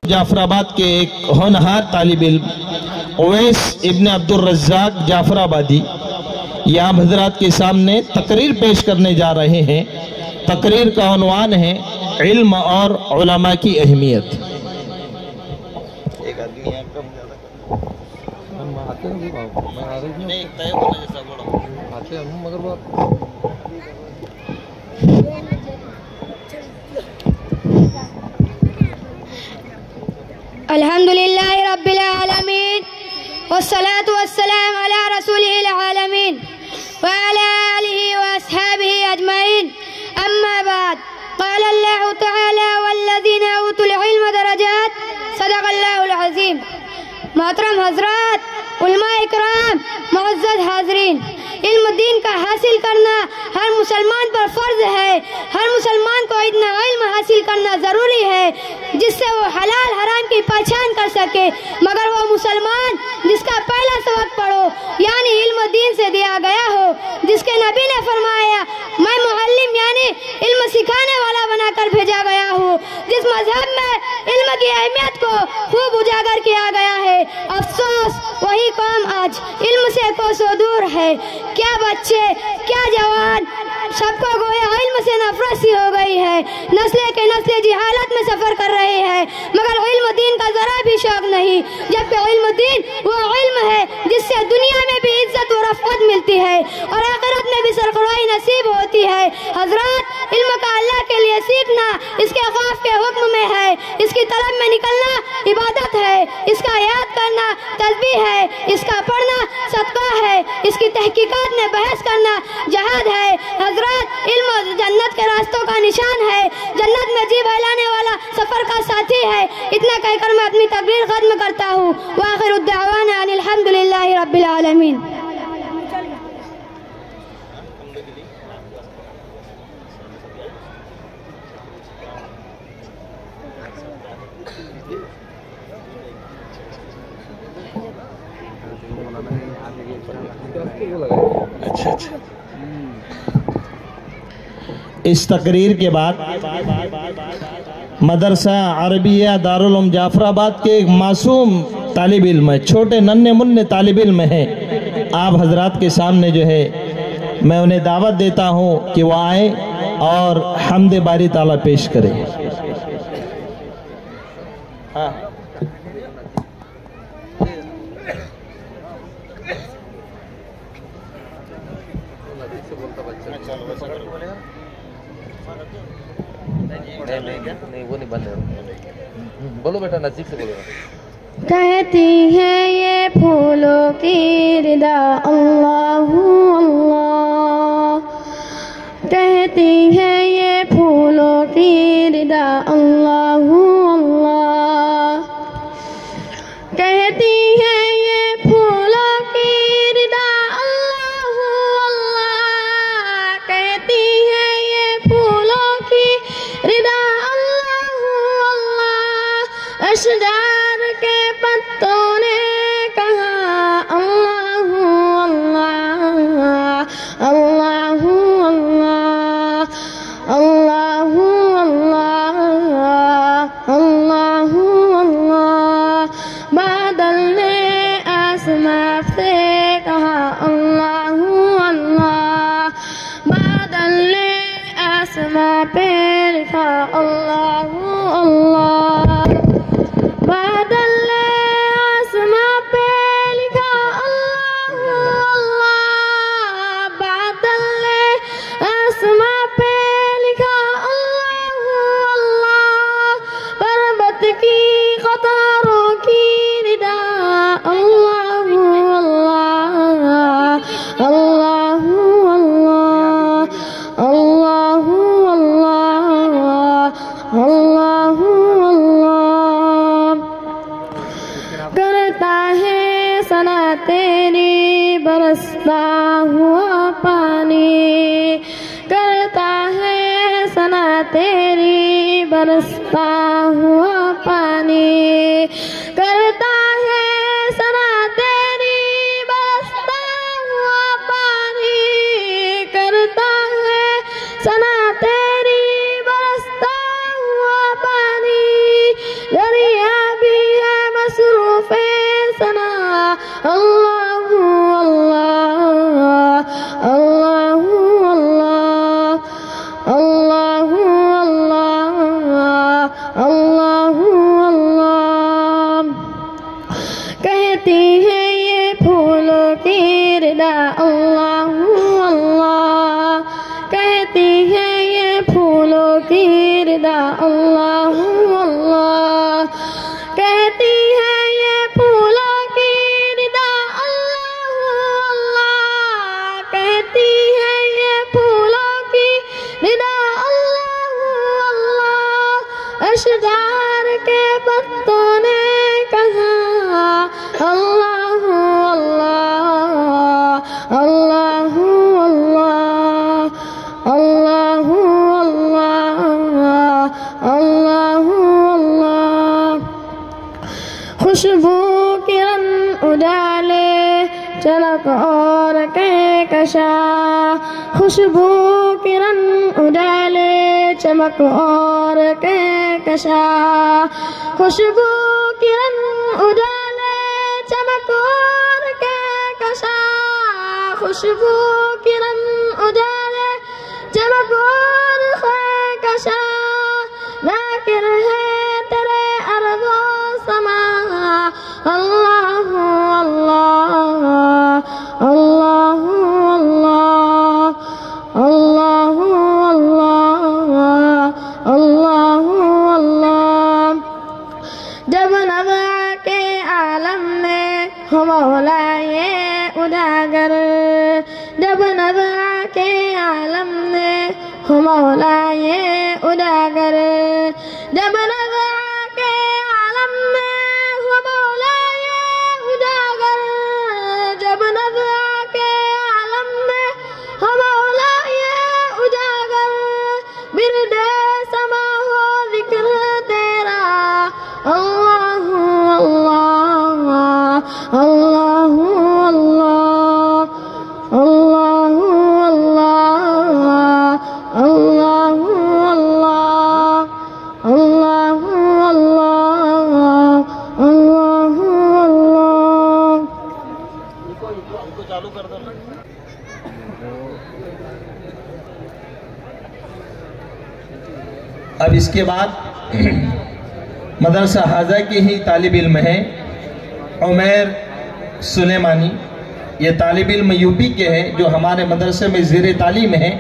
जाफराबाद के एक होनहार तालिब इल्म उवैस इब्न अब्दुल रज़्ज़ाक जाफराबादी यहाँ हज़रात के सामने तकरीर पेश करने जा रहे हैं। तकरीर का उन्वान है इल्म और उलमा की अहमियत। अल्हम्दुलिल्लाहि रब्बिल आलमीन वस्सलातु वस्सलाम अला रसूलिल आलमीन व अला आलिहि व अस्हाबिहि अजमईन। अम्मा बाद, क़ाल अल्लाहु तआला वल्लज़ीना ऊतुल इल्म दरजात, सदक़ल्लाहुल अज़ीम। मोहतरम हज़रात, उलमा इकराम, मुअज़्ज़ज़ हाज़रीन, इल्म दीन का हासिल करना हर मुसलमान पर फ़र्ज़ है। हर मुसलमान को इतना इल्म हासिल करना ज़रूरी है जिससे वो हलाल हराम की पहचान कर सके। मगर वो मुसलमान जिसका पहला सबक पढ़ो यानी इल्म दीन से दिया गया हो, जिसके नबी ने फरमाया मैं मुअल्लिम यानी इल्म सिखाने वाला बनाकर भेजा गया हूँ, जिस मजहब में इल्म की अहमियत को खूब उजागर किया गया है। अफसोस वही कौम आज इल्म से कोसों दूर है। क्या बच्चे, क्या जवान, सबको गोया इल्म से नफरत सी हो गई है। नस्ले के नस्ले जिहालत में सफर कर रहे हैं मगर इल्म दीन का जरा भी शौक नहीं, जबकि इल्म दीन वो इल्म है जिससे दुनिया में भी इज्जत और रफ़अत मिलती है और आखिरत में भी सरफराही नसीब होती है। हजरत, इल्म का अल्लाह के लिए सीखना इसके खौफ के हुक्म में है, इसकी तलब में निकलना इबादत है, इसका याद करना तस्बीह है, इसका पढ़ना सदका है, इसकी तहकीकात में बहस करना जहाद है। हजरत, इल्म जन्नत के रास्तों का निशान है, जन्नत में जी बहलाने वाला सफर का साथी है। इतना कहकर मैं अपनी तकरीर खत्म करता हूँ। व आखिरु दअवाना अनिल हम्दुलिल्लाहि रब्बिल आलमीन। इस तकरीर के बाद मदरसा अरबिया दारुल उलूम जाफराबाद के एक मासूम तालिब इल्म है, छोटे नन्हे मुन्ने तालिब इल्म हैं। आप हजरात के सामने जो है मैं उन्हें दावत देता हूँ कि वह आए और हम्द बारी ताला पेश करें। हाँ। नहीं वो नहीं बंद है, बोलो बेटा नजदीक से बोलो। कहती है ये फूलों की रिदा अल्लाहू अल्लाह, कहती है ये फूलों की रिदा अल्लाहू अल्लाह, कहती है ये फूलों की रिदा अल्लाहू अल्लाह, कहती है ये फूलों की रिदा अल्लाहू अल्लाह। अशजार के पत्तों ने कहा अल्लाहू अल्लाह, अल्लाहू अल्लाह, अल्लाहू अल्लाह, अल्लाहू अल्लाह। बादल ने आसमां से कहा अल्लाहू अल्लाह, बादल ने आसमां पे लिखा अल्लाहू अल्लाह, बादल ने आसमां पे लिखा अल्लाहू अल्लाह, बादल ने आसमां पे लिखा अल्लाहू अल्लाह। पर्वत की कतारों की निदा अल्लाहू अल्लाह, अल्लाहू अल्लाह, अल्लाहू अल्लाह, अल्लाहू अल्लाह। करता है सना तेरी बरसता हुआ पानी, करता है सना तेरी बरसता हुआ पानी, करता है सना तेरी बरसता हुआ पानी, करता है सना तेरी बरसता हुआ पानी। दरिया अल्लाहु अल्लाह अल्लाहु अल्लाह अल्लाहु अल्लाह अल्लाहु अल्लाह। कहती है ये फूलों की रिदा अल्लाहु अल्लाह, कहती है ये फूलों की रिदा अल्लाहु अल्लाह, कहती है ये फूलों की रिदा अल्लाहु अल्लाह, कहती है ये फूलों की रिदा अल्लाहु अल्लाह। अशजार के पत्तों ने कहा अल्लाहु अल्लाह अल्लाहु अल्लाह अल्लाहु अल्लाह अल्लाहु अल्लाह। खुशबू किरण उजाले चलक और कहकशा, खुशबू किरण उजाले चमक और कहकशा, खुशबू किरण उजाले चमक और कहकशा, खुशबू किरण उजाले चमक और कहकशा। ज़ाकिर है तेरे अर्ज़ो समा अल्लाहु अल्लाह अल्लाहु अल्लाह अल्लाहु अल्लाह अल्लाहु अल्लाह। जब नज़ा के आलम में हो मौला ये उजागर, जब नज़ा के आलम में हो मौला ये उजागर, जब नज़ा के आलम में हो मौला ये उजागर, जब नज़ा के आलम में हो मौला ये उजागर। बिरदे समा हो जिक्र तेरा अल्लाहु अल्लाह अल्लाहु अल्लाह अल्लाहु अल्लाह अल्लाहु अल्लाह अल्लाहु अल्लाह अल्लाहु अल्लाह। चालू कर दो। अब इसके बाद मदरसा हाजा की ही तालिब इल्म है उमैर सुलेमानी। ये तालिब इल्म यूपी के हैं जो हमारे मदरसे में ज़ेरे तालीम है।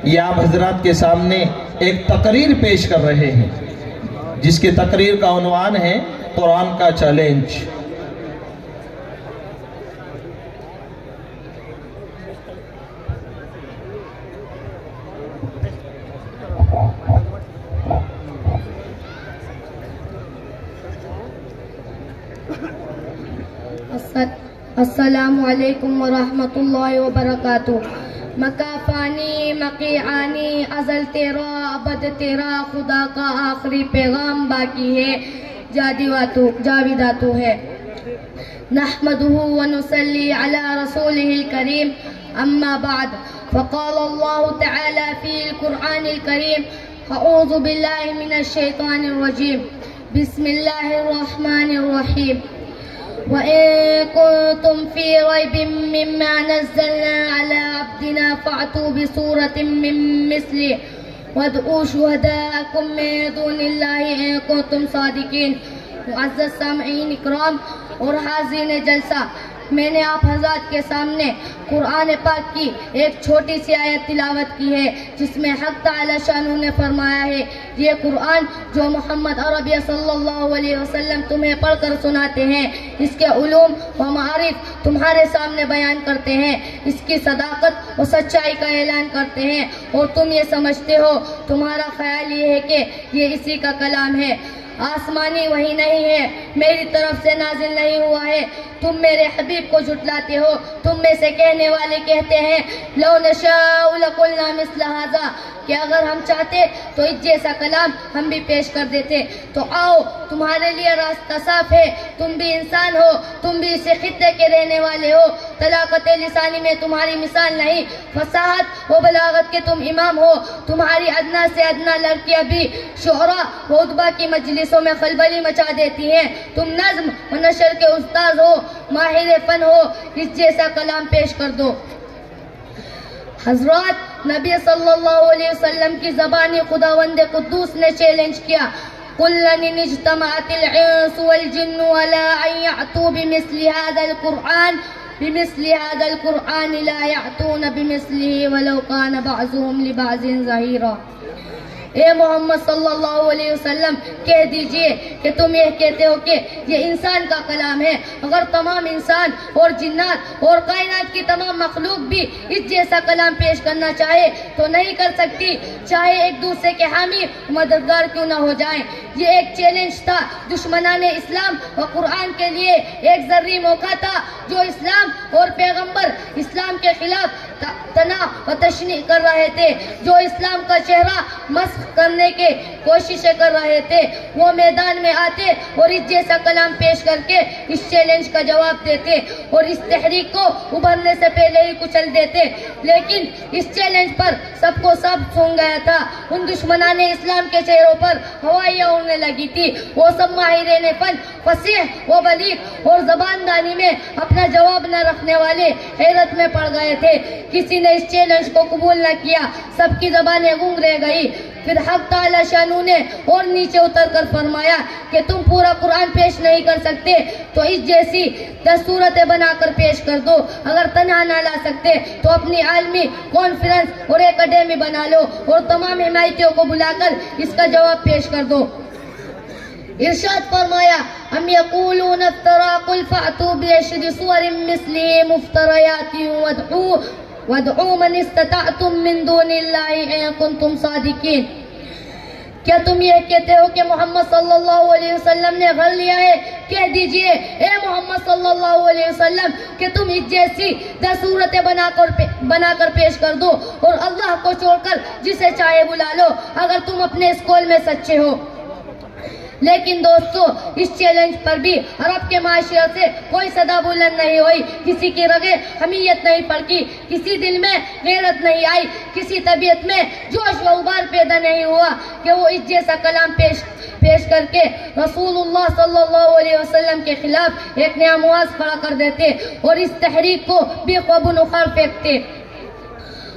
ये आप हजरात के सामने एक तकरीर पेश कर रहे हैं जिसकी तकरीर का उन्वान है कुरान का चैलेंज। अस्सलामु अलैकुम व रहमतुल्लाहि व बरकातुहू। मकाफानी मकीआनी अज़ल तेरा अबद तेरा, खुदा का आखिरी पैगाम बाकी है, जाविदातु है। नहमदुहु व नुसल्ली अला रसूलिहिल करीम, अम्मा बाद। फ़क़ाल अल्लाहु तआला फ़ील क़ुरआनिल करीम, अऊज़ु बिल्लाहि मिनश शैतानिर रजीम, बिस्मिल्लाहिर रहमानिर रहीम। वइन कुंतुम फ़ी रैबिम मिम्मा नज़्ज़लना अला अब्दिना फ़अतू बिसूरतिम मिन मिस्लिहि वदऊ शुहदाअकुम मिन दूनिल्लाहि इन कुंतुम सादिकीन। मुअज़्ज़ज़ सामईन इकराम और हाज़रीन जलसा, मैंने आप हज़रात के सामने कुरान पाक की एक छोटी सी आयत तिलावत की है जिसमें हक़ ताला शानू ने फरमाया है, ये कुरान जो मोहम्मद अरबी सल्लल्लाहु अलैहि वसल्लम तुम्हें पढ़कर सुनाते हैं, इसके उलूम व मारिफ तुम्हारे सामने बयान करते हैं, इसकी सदाकत व सच्चाई का ऐलान करते हैं और तुम ये समझते हो, तुम्हारा ख्याल ये है कि ये इसी का कलाम है। आसमानी वही नहीं है, मेरी तरफ से नाजिल नहीं हुआ है। तुम मेरे हबीब को झुटलाते हो। तुम में से कहने वाले कहते हैं लौ नशाउ लकुलना मिस्ल हाज़ा, कि अगर हम चाहते तो इस जैसा कलाम हम भी पेश कर देते। तो आओ, तुम्हारे लिए रास्ता साफ है, तुम भी इंसान हो, तुम भी इसी खित्ते के रहने वाले हो। तलाकत लिसानी में तुम्हारी मिसाल नहीं, फसाहत व बलागत के तुम इमाम हो। तुम्हारी अदना से अदना लड़कियां भी शुअरा व उतबा की मजलिस मजलिसों में खलबली मचा देती हैं। तुम नज्म व नशर के उस्ताद हो, माहिर फन हो, इस जैसा कलाम पेश कर दो। हजरत नबी सल्लल्लाहु अलैहि वसल्लम की ज़बानी खुदावंद कुद्दूस ने चैलेंज किया, कुल्लन इज्तमाअतिल इंसु वल जिन्नु अला अन यअतू बिमिस्लि हाज़ल कुरआन बिमिस्लि हाज़ल कुरआन ला यअतून बिमिस्लिहि वलौ कान बअज़ुहुम लिबअज़िन ज़हीरा। ए मोहम्मद सल्लल्लाहु अलैहि वसल्लम, कह दीजिए कि तुम ये कहते हो कि ये इंसान का कलाम है। अगर तमाम इंसान और जिन्नात और कायनात की तमाम मखलूक भी इस जैसा कलाम पेश करना चाहे तो नहीं कर सकती, चाहे एक दूसरे के हामी मददगार क्यों ना हो जाएं। ये एक चैलेंज था दुश्मनाने इस्लाम व कुरान के लिए, एक जर्री मौका था जो इस्लाम और पैगंबर इस्लाम के खिलाफ तना व तशनी कर रहे थे, जो इस्लाम का चेहरा मस्ख करने के कोशिशें कर रहे थे। वो मैदान में आते और इस जैसा कलाम पेश करके इस चैलेंज का जवाब देते और इस तहरीक को उभरने से पहले ही कुचल देते। लेकिन इस चैलेंज पर सबको सब सूंघ गया था। उन दुश्मनाने इस्लाम के चेहरों पर हवाइयाँ उड़ने लगी थी। वो सब माहिरीन फन, फसीह व बलीग और ज़बानदानी में अपना जवाब न रखने वाले हैरत में पड़ गए थे। किसी ने इस चैलेंज को कबूल न किया, सबकी ज़बानें गूंग रह गई। फिर हक ताला शानू ने और नीचे उतर कर फरमाया कि तुम पूरा कुरान पेश नहीं कर सकते तो इस जैसी 10 सूरतें बनाकर पेश कर दो। अगर तन्हा ना ला सकते तो अपनी आलमी कॉन्फ्रेंस और एकेडमी बना लो और तमाम हिमायतियों को बुलाकर इसका जवाब पेश कर दो। इरशाद फरमाया, हम यक़ूलून इफ्तरा कुल फ़अतू बिअशरि सूवरिन मिस्लिही मुफ्तरयातिन वदऊ मन इस्तताअतुम मिन दूनिल्लाहि इन कुंतुम सादिकीन। क्या तुम ये कहते हो कि मोहम्मद सल्लल्लाहु अलैहि वसल्लम ने घर लिया है? कह दीजिए ए मोहम्मद सल्लल्लाहु अलैहि वसल्लम कि तुम इस जैसी 10 सूरतें बनाकर पेश कर दो और अल्लाह को छोड़कर जिसे चाहे बुला लो, अगर तुम अपने इस कौल में सच्चे हो। लेकिन दोस्तों, इस चैलेंज पर भी अरब के माशरे से कोई सदा बुलंद नहीं हुई, किसी की रगे हमीयत नहीं पड़की, किसी दिल में गैरत नहीं आई, किसी तबीयत में जोश व उबार पैदा नहीं हुआ कि वो इस जैसा कलाम पेश करके रसूलुल्लाह सल्लल्लाहु अलैहि वसल्लम के खिलाफ एक नया मुआज खड़ा कर देते और इस तहरीक को बेखौफ उखाड़ फेंकते।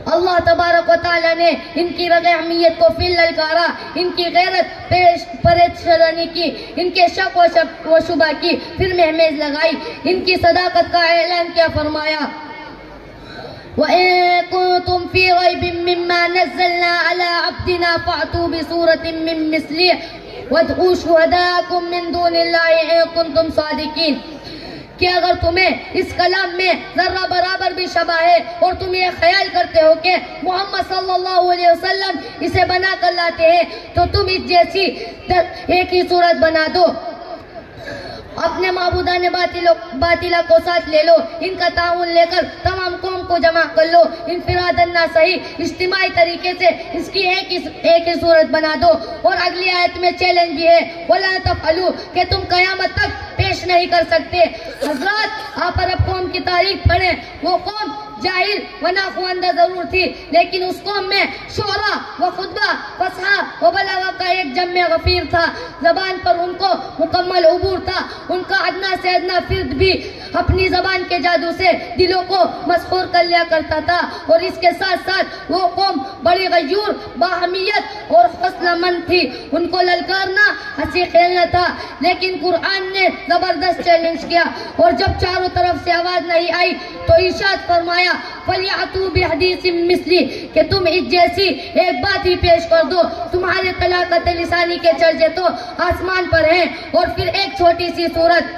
अल्लाह तबारक व तआला ने इनकी रगे अहमियत को फिर ललकारा, इनकी गैरत परेशानी की, इनके शक व शुबा की फिर महमेज लगाई, इनकी सदाकत का ऐलान किया। फरमाया, वइन कुंतुम फी रैबिन मिम्मा नज़्ज़लना अला अब्दिना फ़अतू बिसूरतिन मिन मिस्लिहि वदऊ शुहदाअकुम मिन दूनिल्लाहि इन कुंतुम सादिकीन। कि अगर तुम्हें इस कलाम में जर्रा बराबर भी शबा है और तुम ये ख्याल करते हो कि मोहम्मद सल्लल्लाहु अलैहि वसल्लम इसे बना कर लाते हैं तो तुम इस जैसी एक ही सूरत बना दो। अपने माबूदाने बातिला को साथ ले लो, इनका ताउन लेकर तमाम कौम को जमा कर लो, इनफिरादन ना सही इज्तिमाई तरीके से इसकी एक ही सूरत बना दो। और अगली आयत में चैलेंज भी है, वला तफअलू कि तुम कयामत तक पेश नहीं कर सकते। हजरत, आप अरब कौम की तारीफ पढ़ें, वो कौम जाहिल व नाखुआंदा जरूर थी, लेकिन उस कौम में शोरा व खुतबा फसहा व बलागा का एक जम्मे गफीर था। जबान पर उनको मुकम्मल उबूर था। उनका अदना से अदना फिर्द भी अपनी जबान के जादू से दिलों को मसहूर कर लिया करता था। और इसके साथ साथ वो कौम बड़ी गयूर, बाहमियत और हौसलामंद थी। उनको ललकारना हंसी खेलना था, लेकिन कुरान ने जबरदस्त चैलेंज किया और जब चारों तरफ से आवाज नहीं आई तो इरशाद फरमाया, फलियातू बिहदीसिम मिस्ली कि तुम इस जैसी एक बात ही पेश कर दो। तुम्हारे तलाकत लिसानी के चर्चे तो आसमान पर हैं। और फिर एक छोटी सी सूरत,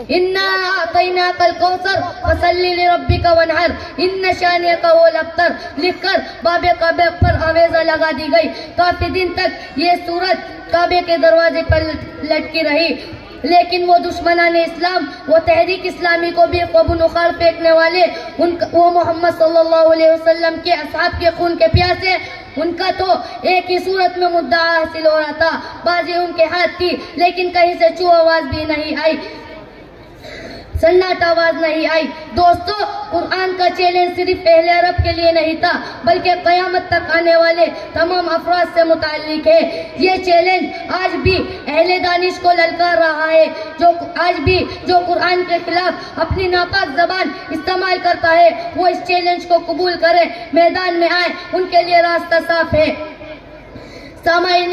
इन्ना आतैना कल कौसर फसल्ली लिरब्बिका वनहर इन्न शानिअका हुवल अब्तर लिखकर बाबे काबे पर आवेजा लगा दी गई। काफी दिन तक ये सूरत काबे के दरवाजे पर लटकी रही, लेकिन वो दुश्मनाने इस्लाम, वो तहरीक इस्लामी को भी क़बूल उखाड़ फेंकने वाले वो मोहम्मद सल्लल्लाहु अलैहि वसल्लम के असहाब के खून के प्यासे, उनका तो एक ही सूरत में मुद्दा हासिल हो रहा था। बाजी उनके हाथ थी, लेकिन कहीं से चू आवाज भी नहीं आई। सन्नाटा आवाज नहीं आई। दोस्तों, कुरान का चैलेंज सिर्फ अहले अरब के लिए नहीं था, बल्कि कयामत तक आने वाले तमाम अफराद से मुताल्लिक है। ये चैलेंज आज भी अहले दानिश को ललकार रहा है। जो कुरान के खिलाफ अपनी नापाक जबान इस्तेमाल करता है, वो इस चैलेंज को कबूल करे, मैदान में आए, उनके लिए रास्ता साफ है। सामाईन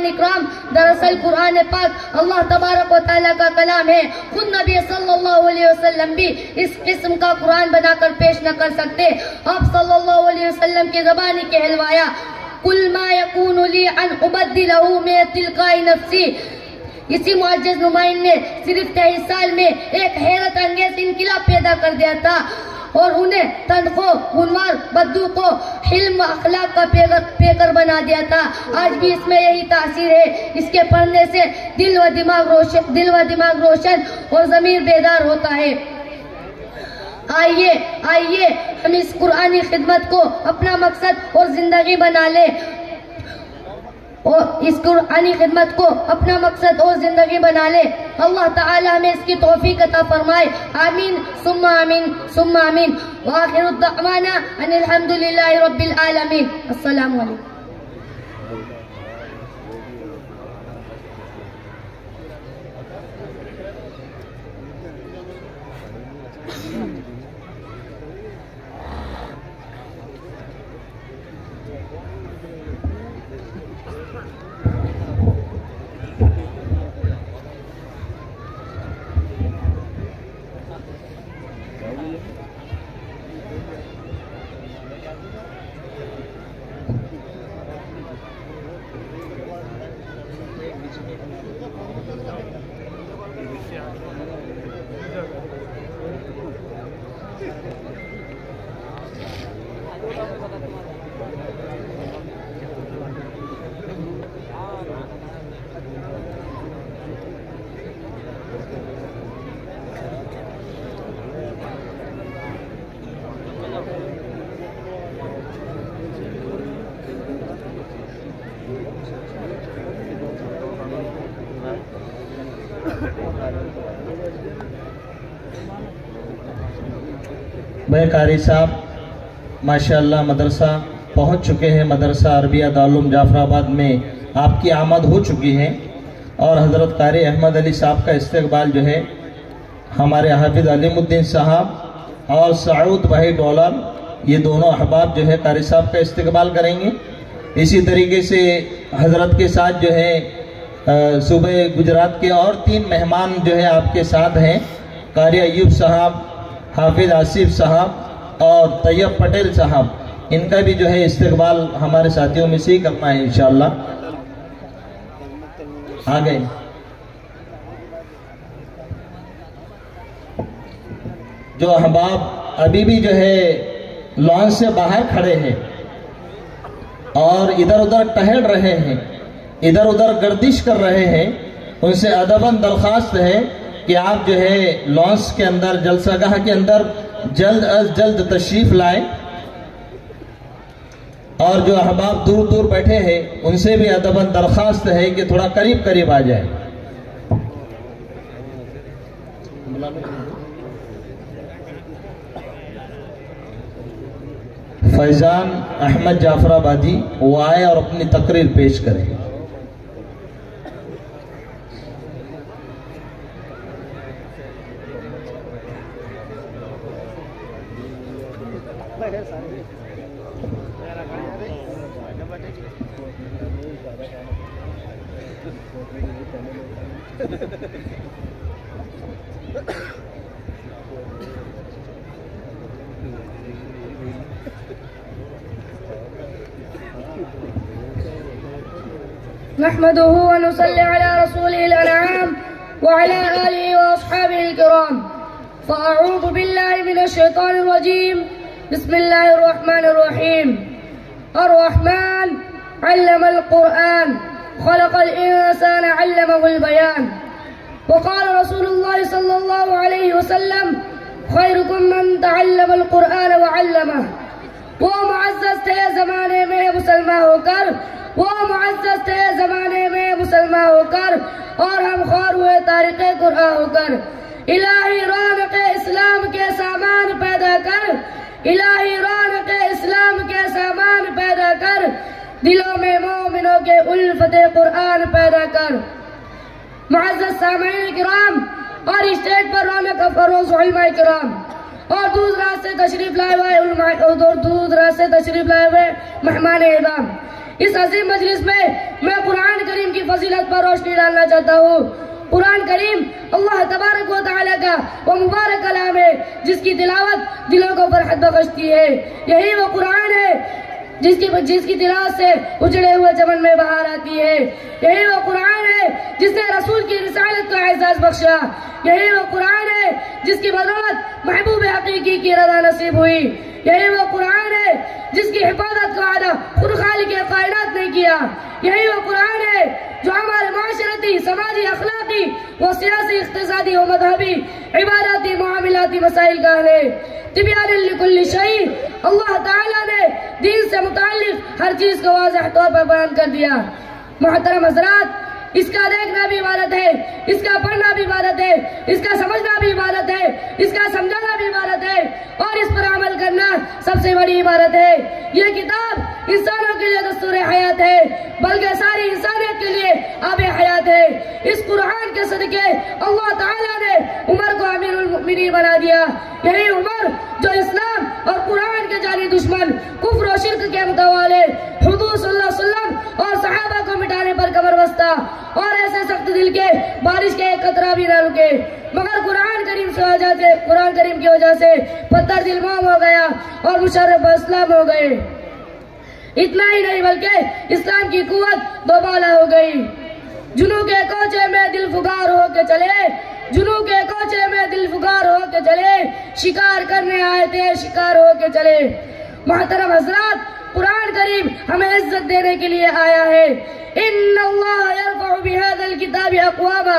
इकराम, दरअसल कुरान पाक अल्लाह तबारक व तआला का कलाम है। खुद नबी सल्लल्लाहु अलैहि वसल्लम भी इस किस्म का कुरान बनाकर पेश न कर सकते। आप सल्लल्लाहु अलैहि वसल्लम की ज़बानी कहलवाया, कुल मा यकूनु ली अन उबद्दिलहु मिन तिलकाई नफ्सी। इसी मुअज्जज़ नुमाइंद ने सिर्फ 23 साल में एक हैरत अंगेज इनकलाब पैदा कर दिया था और उन्हें तनखो, गुनवार, बद्दू को हिल्म अखलाक का पेकर बना दिया था। आज भी इसमें यही तासीर है। इसके पढ़ने से दिल व दिमाग रोशन और ज़मीर बेदार होता है। आइए हम इस कुरानी खिदमत को अपना मकसद और जिंदगी बना ले और इस कुरानी खिदमत को अपना मकसद और जिंदगी बना ले। अल्लाह ताला हमें इसकी तौफीक अता फरमाए। आमीन सुम्मा आमीन सुम्मा आमीन। व आखिरु दअवाना अनिल हम्दुलिल्लाहि रब्बिल आलमीन। अस्सलामु अलैकुम। भाई कारी साहब माशाअल्लाह मदरसा पहुंच चुके हैं। मदरसा अरबिया दारुल जाफराबाद में आपकी आमद हो चुकी है और हज़रत कारी अहमद अली साहब का इस्तकबाल जो है हमारे हाफिज़ अलीमुद्दीन साहब और सऊद भाई डॉलर, ये दोनों अहबाब जो है कारी साहब का इस्तकबाल करेंगे। इसी तरीके से हज़रत के साथ जो है सूबे गुजरात के और 3 मेहमान जो है आपके साथ हैं, कारी अयूब साहब, हाफिज़ आसिफ साहब और तैयब पटेल साहब। इनका भी जो है इस्तकबाल हमारे साथियों में से ही करना है इंशाअल्लाह। आ गए जो अहबाब अभी भी जो है लॉन से बाहर खड़े हैं और इधर उधर टहल रहे हैं, इधर उधर गर्दिश कर रहे हैं, उनसे अदबन दरख्वास्त है कि आप जो है लॉन्स के अंदर, जलसागाह के अंदर जल्द अज जल्द तशरीफ लाएं और जो अहबाब दूर दूर बैठे हैं उनसे भी अदबन दरख्वास्त है कि थोड़ा करीब करीब आ जाए। फैजान अहमद जाफराबादी वो आए और अपनी तकरीर पेश करें। नहमदुहु व नुसल्ली अला रसूलिल अनआम व अला आलिहि व अस्हाबिल किराम। फ़अऊज़ु बिल्लाहि मिनश शैतानिर रजीम। बिस्मिल्लाहिर रहमानिर रहीम। अर्रहमान अल्लमल कुरआन खलक़ल इंसान अल्लमहुल बयान। व क़ाल रसूलुल्लाह सल्लल्लाहु अलैहि वसल्लम खैरुकुम मन तअल्लमल कुरआन व अल्लमह। वो मुअज़्ज़ज़ थे ज़माने में मुसलमान होकर, वो मुअज़्ज़ज़ थे ज़माने में मुसलमान होकर और हम ख्वार हुए तारिक़े कुरआन होकर। इलाही रौनक इस्लाम के सामान पैदा कर, इलाही रौनक इस्लाम के सामान पैदा कर, दिलों में मोमिनों के उल्फत कुरान पैदा कर। मुअज़्ज़ज़ सामईन किराम और स्टेज पर रौनक फरोज़ उलमा किराम और दूर रात से तशरीफ लाए हुए मेहमान इज़ाम, इस अजीम मजलिस में मैं कुरान करीम की फजीलत पर रोशनी डालना चाहता हूँ। कुरान करीम अल्लाह तबारक व तआला का वो मुबारक कलाम है जिसकी तिलावत दिलों को फरहत बख्शती है। यही वो कुरान है जिसकी तिलावत से उजड़े हुए चमन में बहार आती है। यही वो कुरान है जिसने रसूल की रिसालत का एहसास बख्शा। यही वो कुरान है जिसकी बदौलत महबूब हकीकी की रज़ा नसीब हुई। यही वो कुरान है जिसकी हिफाजत का वादा खुद खालिक कायनात ने किया। यही वो कुरान है जो हमारे माशरती, समाजी, अखलाकी व सियासी, इख्तिसादी व मजहबी, इबादती, मुआमलाती मसाइल का है। तिब्यान लिकुल्लि शै, अल्लाह ताला ने दीन से मुताल्लिक हर चीज को वाज़ेह तौर पर बयान कर दिया। मोहतरम हज़रात, इसका देखना भी इबादत है, इसका पढ़ना भी इबादत है, इसका समझना भी इबादत है, इसका समझाना भी इबादत है और इस पर अमल करना सबसे बड़ी इबादत है। यह किताब इंसानों के लिए दस्तूर हयात है, बल्कि सारी इंसानियत के लिए आब हयात है। इस कुरान के सदके अल्लाह ताला ने उमर को अमीरुल मुमिनीन बना दिया। यही उमर जो इस्लाम और कुरान के जानी दुश्मन, कुफ्र और शिर्क के मुतवाले, हुजूर सल्लल्लाहु अलैहि वसल्लम और सहाबा को मिटाने पर कमर बस्ता और ऐसे सख्त दिल के बारिश के एक कतरा भी न रुके, मगर कुरान करीम की वजह से पत्थर दिल मोम हो गया और मुशर्रफ इस्लाम हो गए। इतना ही नहीं बल्कि इस्लाम की कुव्वत दोबाला हो गई। जुनू के कोचे में दिल फुकार हो के चले, जुनू के कोचे में दिल फुकार हो के चले, शिकार करने आए थे, शिकार हो के चले। मोहतरम हज़रात, कुरान करीम हमें इज्जत देने के लिए आया है। इन्नल्लाह यरफ़उ बिहाज़ल किताबि अक़वामा,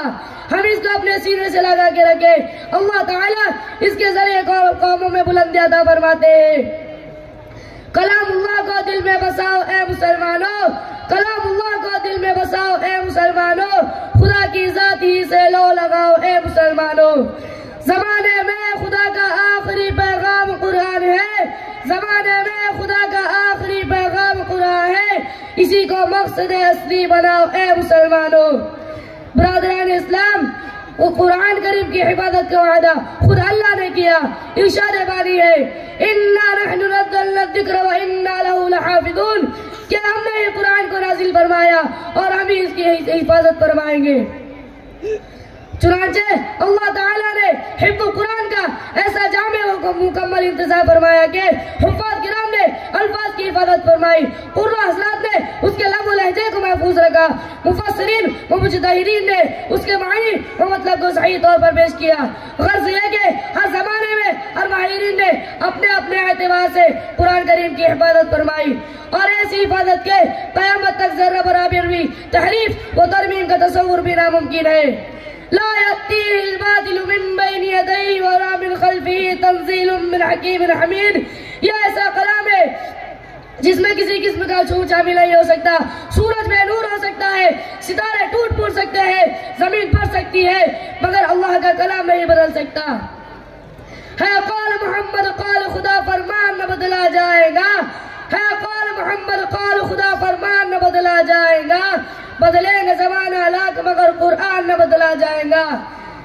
हम इसको अपने सीने से लगा के रखे। अल्लाह ताला इसके जरिए कौमों में बुलंदी अता फरमाते हैं। कलामुल्लाह को दिल में बसाओ ए मुसलमानों, कलामुल्लाह को दिल में बसाओ ए मुसलमानों, खुदा की जात ही से लो लगाओ ए मुसलमानों। ज़माने में खुदा का आखिरी पैगाम कुरान है, ज़माने में खुदा का आखिरी पैगाम कुरान है, इसी को मकसद असली बनाओ ए मुसलमानों। ब्रादरान इस्लाम, वो कुरान करीम की हिफाजत का वादा खुद अल्लाह ने किया। इरशाद बानी है, इन्ना नहनु नज़्ज़लना ज़िक्र व इन्ना लहू लहाफ़िज़ून, क्या हमने ये कुरान को नाजिल फरमाया और हम ही इसकी हिफाजत फरमाएंगे। चुनांचे अल्लाह ताला ने हिफ्ज़ कुरान का ऐसा जामे व मुकम्मल इंतजाम फरमाया कि हुफ़्फ़ाज़ किराम ने अल्फाज की हिफाजत फरमाई, कुर्रा हज़रात ने उसके लफ्ज़ व लहजे को महफूज रखा, मुफ़स्सिरीन व मुज्तहिदीन ने उसके मानी व मतलब को सही तौर पर पेश किया। गर्ज़ ये कि हर ज़माने में हर माहिरीन ने अपने अपने एतबार से कुरान करीम की हिफाजत फरमाई और ऐसी हिफाजत के क़यामत तक ज़र्रा बराबर भी तहरीफ व तरमीम का तसव्वुर भी नामुमकिन है। ला यअतीहिल बातिलु मिन बैनि यदैहि व ला मिन खल्फिही तंज़ीलुम मिन हकीमिन हमीद, यह ऐसा कलाम है जिसमें किसी किस्म का छूट शामिल नहीं हो सकता। सूरज में नूर हो सकता है, सितारे टूट फूट सकते हैं, जमीन फट सकती है, मगर अल्लाह का कलाम नहीं बदल सकता है। क़ाल मोहम्मद क़ाल खुदा फरमान न बदला जाएगा है, क़ाल मोहम्मद क़ाल खुदा फरमान न बदला जाएगा। बदलेंगे ज़माना लाख मगर कुरान न बदला जाएगा।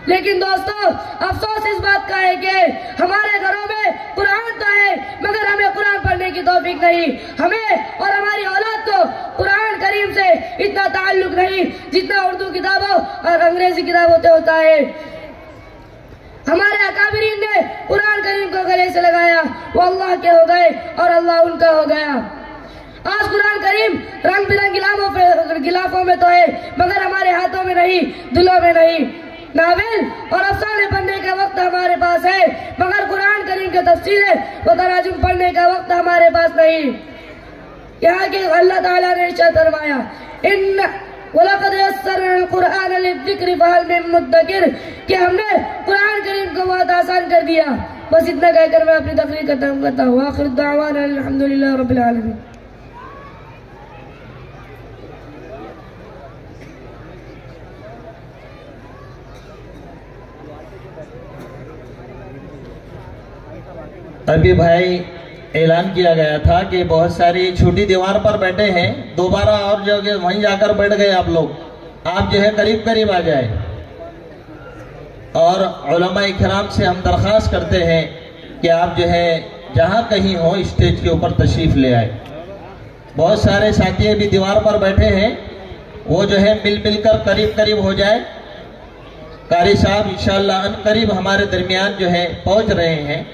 लेकिन दोस्तों, अफसोस इस बात का है कि हमारे घरों में कुरान तो है मगर हमें कुरान पढ़ने की तौफीक नहीं। हमें और हमारी औलाद को कुरान करीम से इतना ताल्लुक नहीं जितना उर्दू किताबों और अंग्रेजी किताबों से होता है। हमारे अकाबिरीन ने कुरान करीम को गले से लगाया, वो अल्लाह के हो गए और अल्लाह उनका हो गया। आज कुरान करीम रंग बिरंगी गिलाफों में तो है मगर हमारे हाथों में नहीं, दिलों में नहीं। नावेल और अफसाने पढ़ने का वक्त हमारे पास है मगर कुरान करीम के तफसीरें व तराजुम पढ़ने का वक्त हमारे पास नहीं। यहाँ के अल्लाह ताला ने इरशाद फरमाया, इन्न वलक़द यस्सरनल कुरान लिज़्ज़िक्रि फ़हल मिन मुद्दकिर, कि हमने कुरान करीम को बहुत आसान कर दिया। बस इतना कहकर मैं अपनी तकरीर खत्म करता हूँ। आखिर दावाना अल्हम्दुलिल्लाह रब्बिल आलमीन। अभी भाई ऐलान किया गया था कि बहुत सारी छोटी दीवार पर बैठे हैं, दोबारा और जगह वहीं जाकर बैठ गए आप लोग, आप जो है करीब करीब आ जाए। और उलमा इकराम से हम दरख्वास्त करते हैं कि आप जो है जहाँ कहीं हो स्टेज के ऊपर तशरीफ ले आए। बहुत सारे साथी अभी दीवार पर बैठे हैं, वो जो है मिल कर करीब करीब हो जाए। कारी साहब इंशाअल्लाह अन करीब हमारे दरमियान जो है पहुंच रहे हैं।